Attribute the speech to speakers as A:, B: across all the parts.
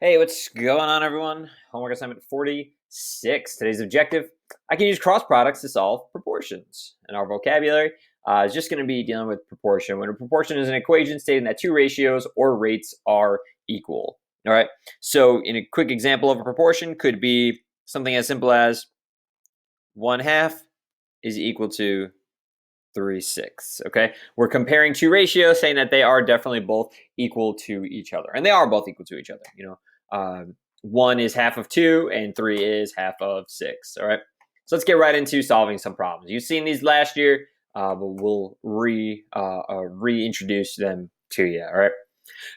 A: Hey, what's going on, everyone? Homework assignment 46. Today's objective: I can use cross products to solve proportions. And our vocabulary is just going to be dealing with proportion. When a proportion is an equation stating that two ratios or rates are equal. All right. So, in a quick example of a proportion, could be something as simple as 1/2 is equal to 3/6. Okay, we're comparing two ratios, saying that they are definitely both equal to each other, and they are both equal to each other. One is half of 2, and 3 is half of 6. All right, so let's get right into solving some problems. You've seen these last year, but we'll reintroduce them to you. All right.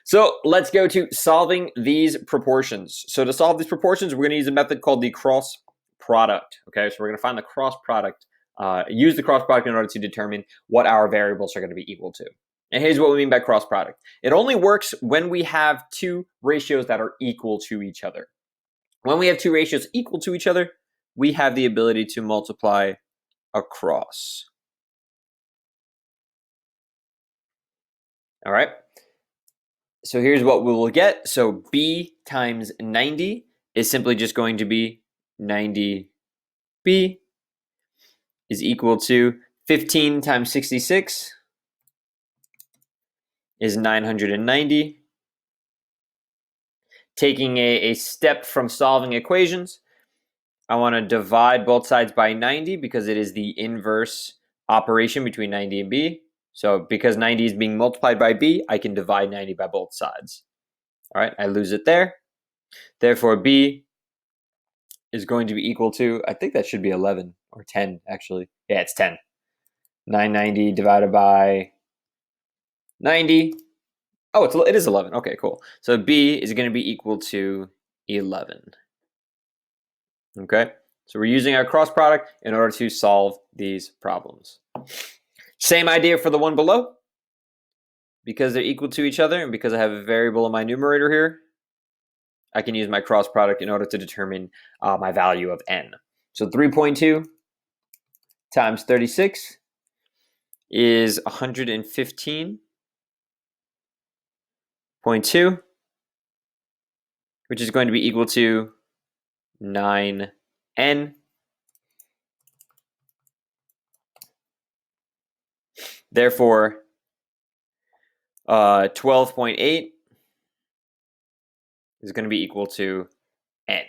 A: So let's go to solving these proportions. So to solve these proportions, we're going to use a method called the cross product. Okay, so we're going to find the cross product, use the cross product in order to determine what our variables are going to be equal to. And here's what we mean by cross product. It only works when we have two ratios that are equal to each other. When we have two ratios equal to each other, we have the ability to multiply across. All right. So here's what we will get. So B times 90 is simply just going to be 90B is equal to 15 times 66 is 990. Taking a step from solving equations, I want to divide both sides by 90 because it is the inverse operation between 90 and B. So because 90 is being multiplied by B, I can divide 90 by both sides. All right, I lose it there. Therefore, B is going to be equal to, I think that should be 11 or 10, actually. Yeah, it's 10. 990 divided by 90. Oh, it is 11. Okay, cool. So B is going to be equal to 11. Okay, so we're using our cross product in order to solve these problems. Same idea for the one below. Because they're equal to each other and because I have a variable in my numerator here, I can use my cross product in order to determine my value of n. So 3.2 times 36 is 115.2, which is going to be equal to 9n. Therefore, 12.8 is going to be equal to n.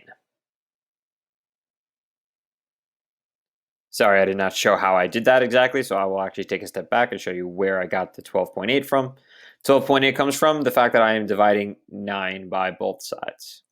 A: Sorry, I did not show how I did that exactly, so I will actually take a step back and show you where I got the 12.8 from. 12.8 comes from the fact that I am dividing 9 by both sides.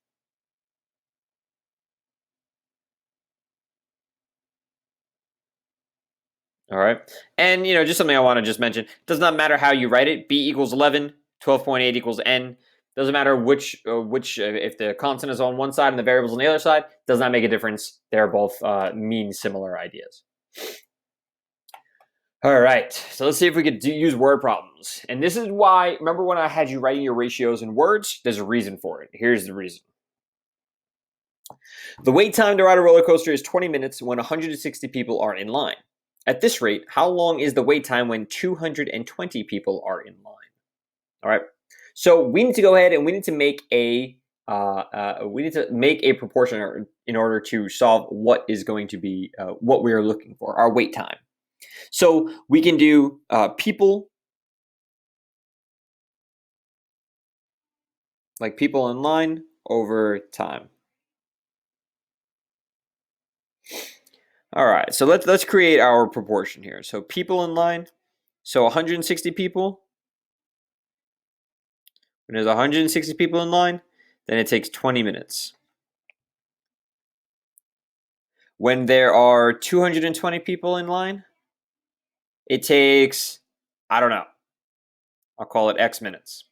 A: All right, and just something I want to just mention. It does not matter how you write it. B equals 11, 12.8 equals n. Doesn't matter which if the constant is on one side and the variable's on the other side, does not make a difference. They're both mean similar ideas. All right, so let's see if we could use word problems. And this is why, remember when I had you writing your ratios in words? There's a reason for it. Here's the reason. The wait time to ride a roller coaster is 20 minutes when 160 people are in line. At this rate, how long is the wait time when 220 people are in line? All right, so we need to go ahead and we need to make a proportion in order to solve what is going to be what we are looking for, our wait time. So we can do people, like people in line, over time. All right, so let's create our proportion here. So people in line, so 160 people. When there's 160 people in line, then it takes 20 minutes. When there are 220 people in line, it takes, I don't know, I'll call it X minutes.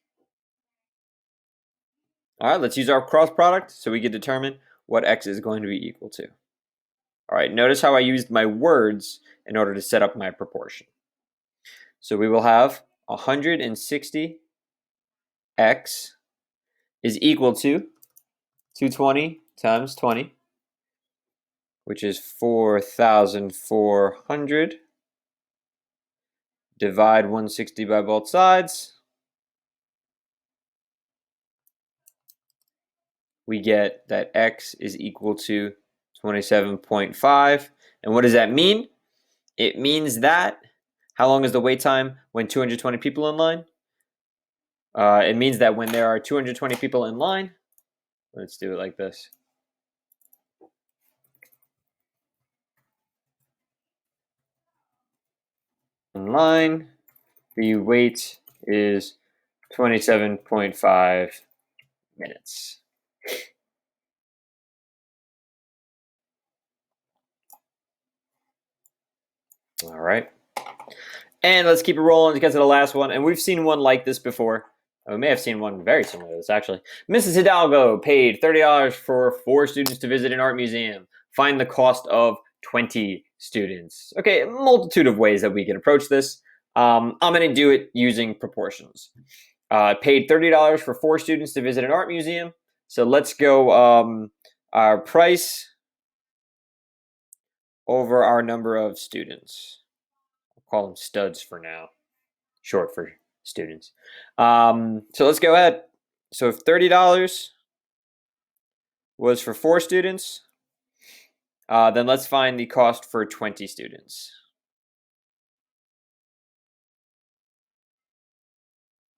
A: All right, let's use our cross product so we can determine what X is going to be equal to. All right, notice how I used my words in order to set up my proportion. So we will have 160x is equal to 220 times 20, which is 4,400. Divide 160 by both sides. we get that x is equal to 27.5. And what does that mean? It means that, how long is the wait time when 220 people in line? It means that when there are 220 people in line, let's do it like this. In line, the wait is 27.5 minutes. All right. And let's keep it rolling to get to the last one. And we've seen one like this before. We may have seen one very similar to this, actually. Mrs. Hidalgo paid $30 for 4 students to visit an art museum. Find the cost of 20 students. Okay, a multitude of ways that we can approach this. I'm going to do it using proportions. Paid $30 for 4 students to visit an art museum. So let's go our price over our number of students. I'll call them studs for now. Short for students. So let's go ahead. So if $30 was for 4 students, then let's find the cost for 20 students.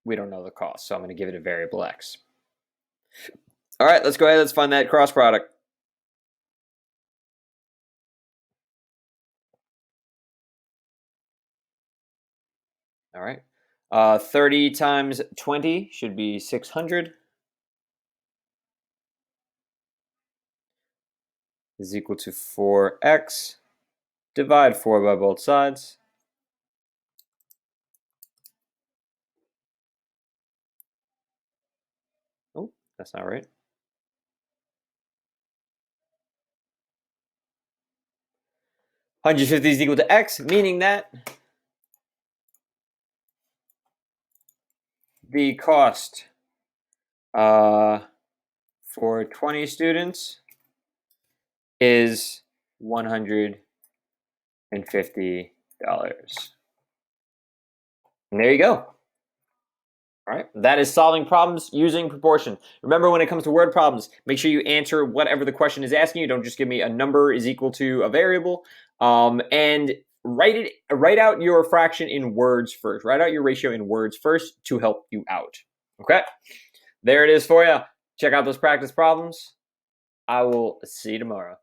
A: We don't know the cost, so I'm going to give it a variable x. All right, let's go ahead. Let's find that cross product. All right. 30 times 20 should be 600. Is equal to 4x. Divide 4 by both sides. Oh, that's not right. 150 is equal to x, meaning that the cost for 20 students is $150. And there you go. All right, that is solving problems using proportion. Remember, when it comes to word problems, make sure you answer whatever the question is asking you. Don't just give me a number is equal to a variable. And write out your fraction in words first. Write out your ratio in words first to help you out. Okay, there it is for you. Check out those practice problems. I will see you tomorrow.